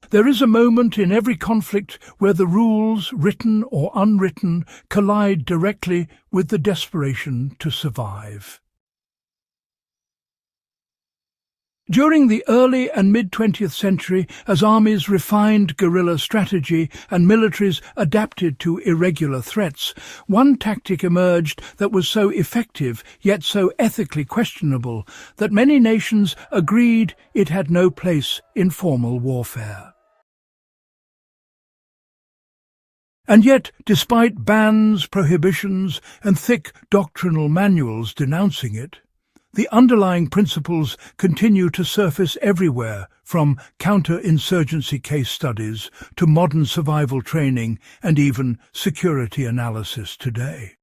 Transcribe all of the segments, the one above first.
There is a moment in every conflict where the rules, written or unwritten, collide directly with the desperation to survive. During the early and mid-20th century, as armies refined guerrilla strategy and militaries adapted to irregular threats, one tactic emerged that was so effective yet so ethically questionable that many nations agreed it had no place in formal warfare. And yet, despite bans, prohibitions, and thick doctrinal manuals denouncing it, the underlying principles continue to surface everywhere, from counter-insurgency case studies to modern survival training and even security analysis today.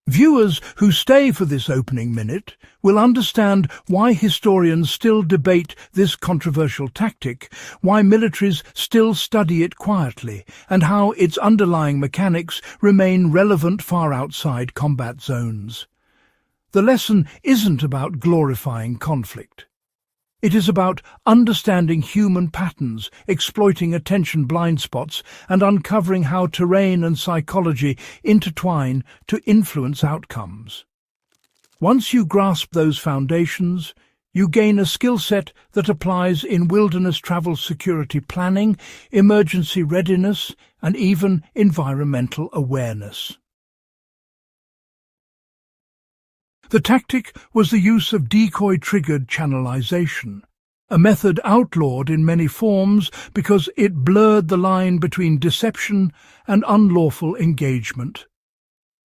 Viewers who stay for this opening minute will understand why historians still debate this controversial tactic, why militaries still study it quietly, and how its underlying mechanics remain relevant far outside combat zones. The lesson isn't about glorifying conflict. It is about understanding human patterns, exploiting attention blind spots, and uncovering how terrain and psychology intertwine to influence outcomes. Once you grasp those foundations, you gain a skill set that applies in wilderness travel security planning, emergency readiness, and even environmental awareness. The tactic was the use of decoy-triggered channelization, a method outlawed in many forms because it blurred the line between deception and unlawful engagement.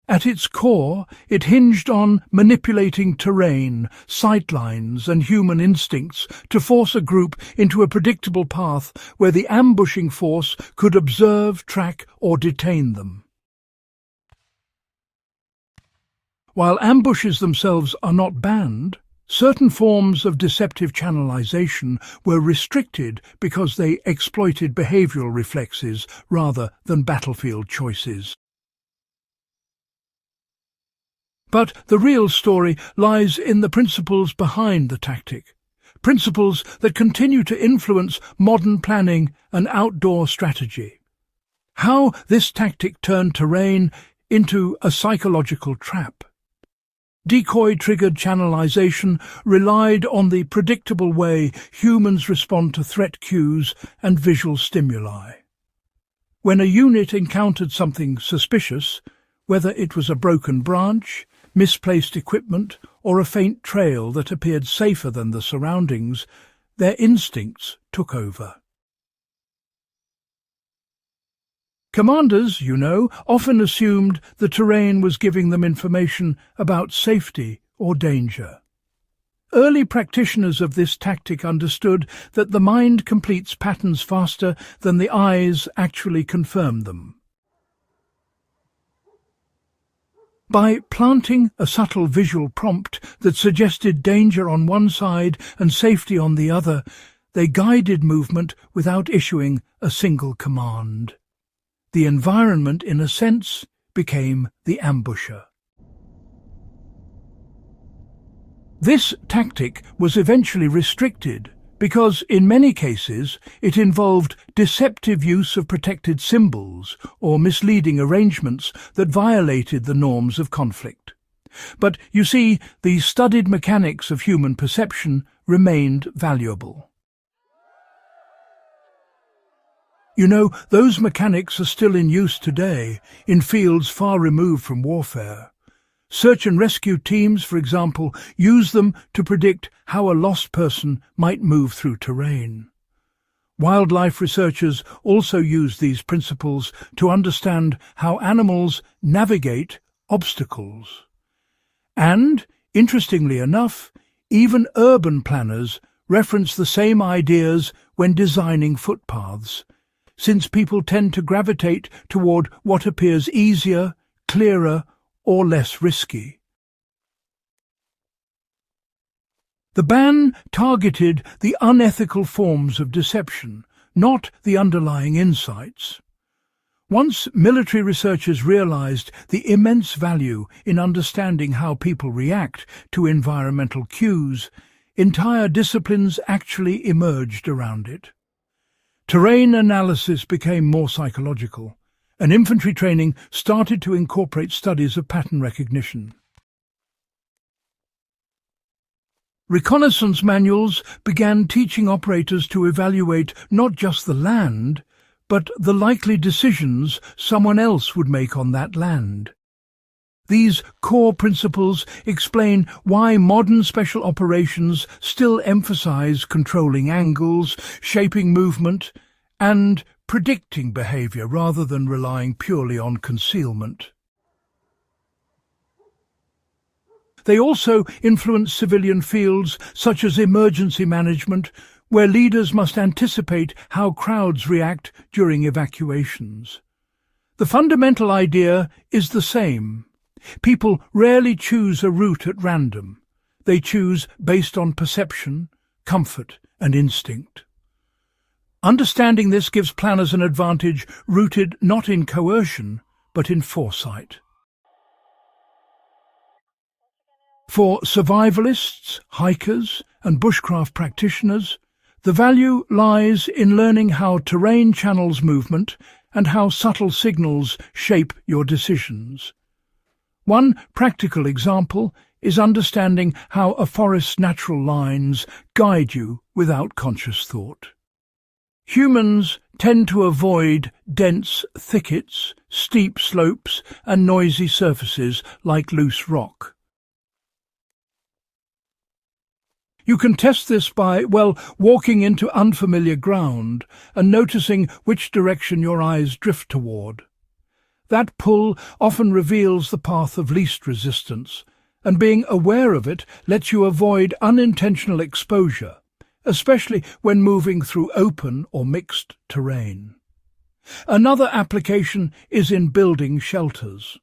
At its core, it hinged on manipulating terrain, sightlines, and human instincts to force a group into a predictable path where the ambushing force could observe, track, or detain them. While ambushes themselves are not banned, certain forms of deceptive channelization were restricted because they exploited behavioral reflexes rather than battlefield choices. But the real story lies in the principles behind the tactic, principles that continue to influence modern planning and outdoor strategy. How this tactic turned terrain into a psychological trap. Decoy-triggered channelization relied on the predictable way humans respond to threat cues and visual stimuli. When a unit encountered something suspicious, whether it was a broken branch, misplaced equipment, or a faint trail that appeared safer than the surroundings, their instincts took over. Commanders, often assumed the terrain was giving them information about safety or danger. Early practitioners of this tactic understood that the mind completes patterns faster than the eyes actually confirm them. By planting a subtle visual prompt that suggested danger on one side and safety on the other, they guided movement without issuing a single command. The environment, in a sense, became the ambusher. This tactic was eventually restricted because, in many cases, it involved deceptive use of protected symbols or misleading arrangements that violated the norms of conflict. But, you see, the studied mechanics of human perception remained valuable. Those mechanics are still in use today, in fields far removed from warfare. Search and rescue teams, for example, use them to predict how a lost person might move through terrain. Wildlife researchers also use these principles to understand how animals navigate obstacles. And, interestingly enough, even urban planners reference the same ideas when designing footpaths, since people tend to gravitate toward what appears easier, clearer, or less risky. The ban targeted the unethical forms of deception, not the underlying insights. Once military researchers realized the immense value in understanding how people react to environmental cues, entire disciplines actually emerged around it. Terrain analysis became more psychological, and infantry training started to incorporate studies of pattern recognition. Reconnaissance manuals began teaching operators to evaluate not just the land, but the likely decisions someone else would make on that land. These core principles explain why modern special operations still emphasize controlling angles, shaping movement, and predicting behavior rather than relying purely on concealment. They also influence civilian fields such as emergency management, where leaders must anticipate how crowds react during evacuations. The fundamental idea is the same. People rarely choose a route at random. They choose based on perception, comfort, and instinct. Understanding this gives planners an advantage rooted not in coercion, but in foresight. For survivalists, hikers, and bushcraft practitioners, the value lies in learning how terrain channels movement and how subtle signals shape your decisions. One practical example is understanding how a forest's natural lines guide you without conscious thought. Humans tend to avoid dense thickets, steep slopes, and noisy surfaces like loose rock. You can test this by, walking into unfamiliar ground and noticing which direction your eyes drift toward. That pull often reveals the path of least resistance, and being aware of it lets you avoid unintentional exposure, especially when moving through open or mixed terrain. Another application is in building shelters.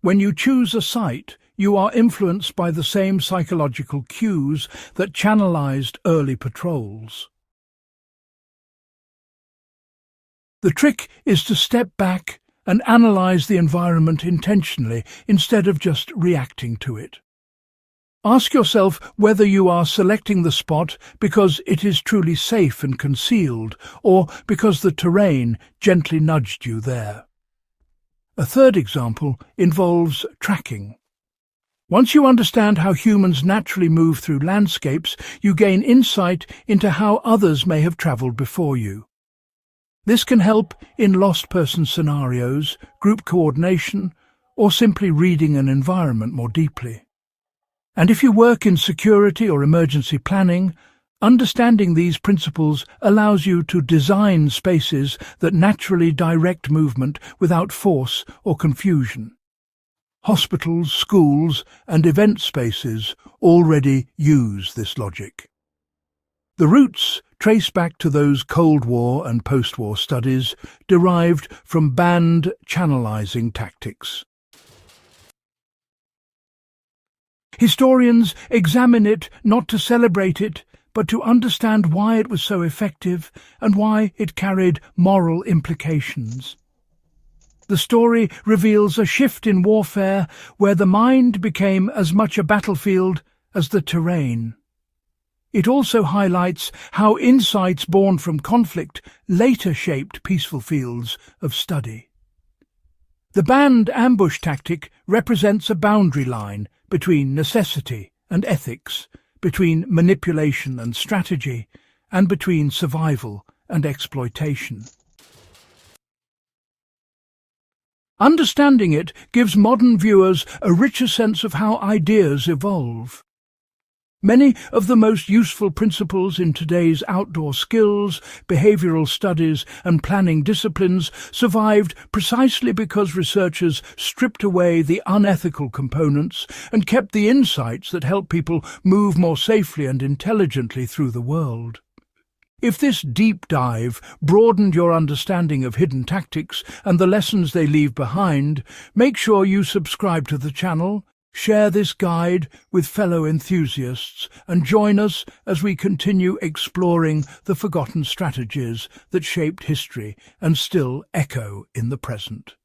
When you choose a site, you are influenced by the same psychological cues that channelized early patrols. The trick is to step back and analyze the environment intentionally instead of just reacting to it. Ask yourself whether you are selecting the spot because it is truly safe and concealed, or because the terrain gently nudged you there. A third example involves tracking. Once you understand how humans naturally move through landscapes, you gain insight into how others may have traveled before you. This can help in lost person scenarios, group coordination, or simply reading an environment more deeply. And if you work in security or emergency planning, understanding these principles allows you to design spaces that naturally direct movement without force or confusion. Hospitals, schools, and event spaces already use this logic. The roots trace back to those Cold War and post-war studies derived from band channelizing tactics. Historians examine it not to celebrate it, but to understand why it was so effective and why it carried moral implications. The story reveals a shift in warfare where the mind became as much a battlefield as the terrain. It also highlights how insights born from conflict later shaped peaceful fields of study. The band ambush tactic represents a boundary line between necessity and ethics, between manipulation and strategy, and between survival and exploitation. Understanding it gives modern viewers a richer sense of how ideas evolve. Many of the most useful principles in today's outdoor skills, behavioral studies, and planning disciplines survived precisely because researchers stripped away the unethical components and kept the insights that help people move more safely and intelligently through the world. If this deep dive broadened your understanding of hidden tactics and the lessons they leave behind, make sure you subscribe to the channel, share this guide with fellow enthusiasts, and join us as we continue exploring the forgotten strategies that shaped history and still echo in the present.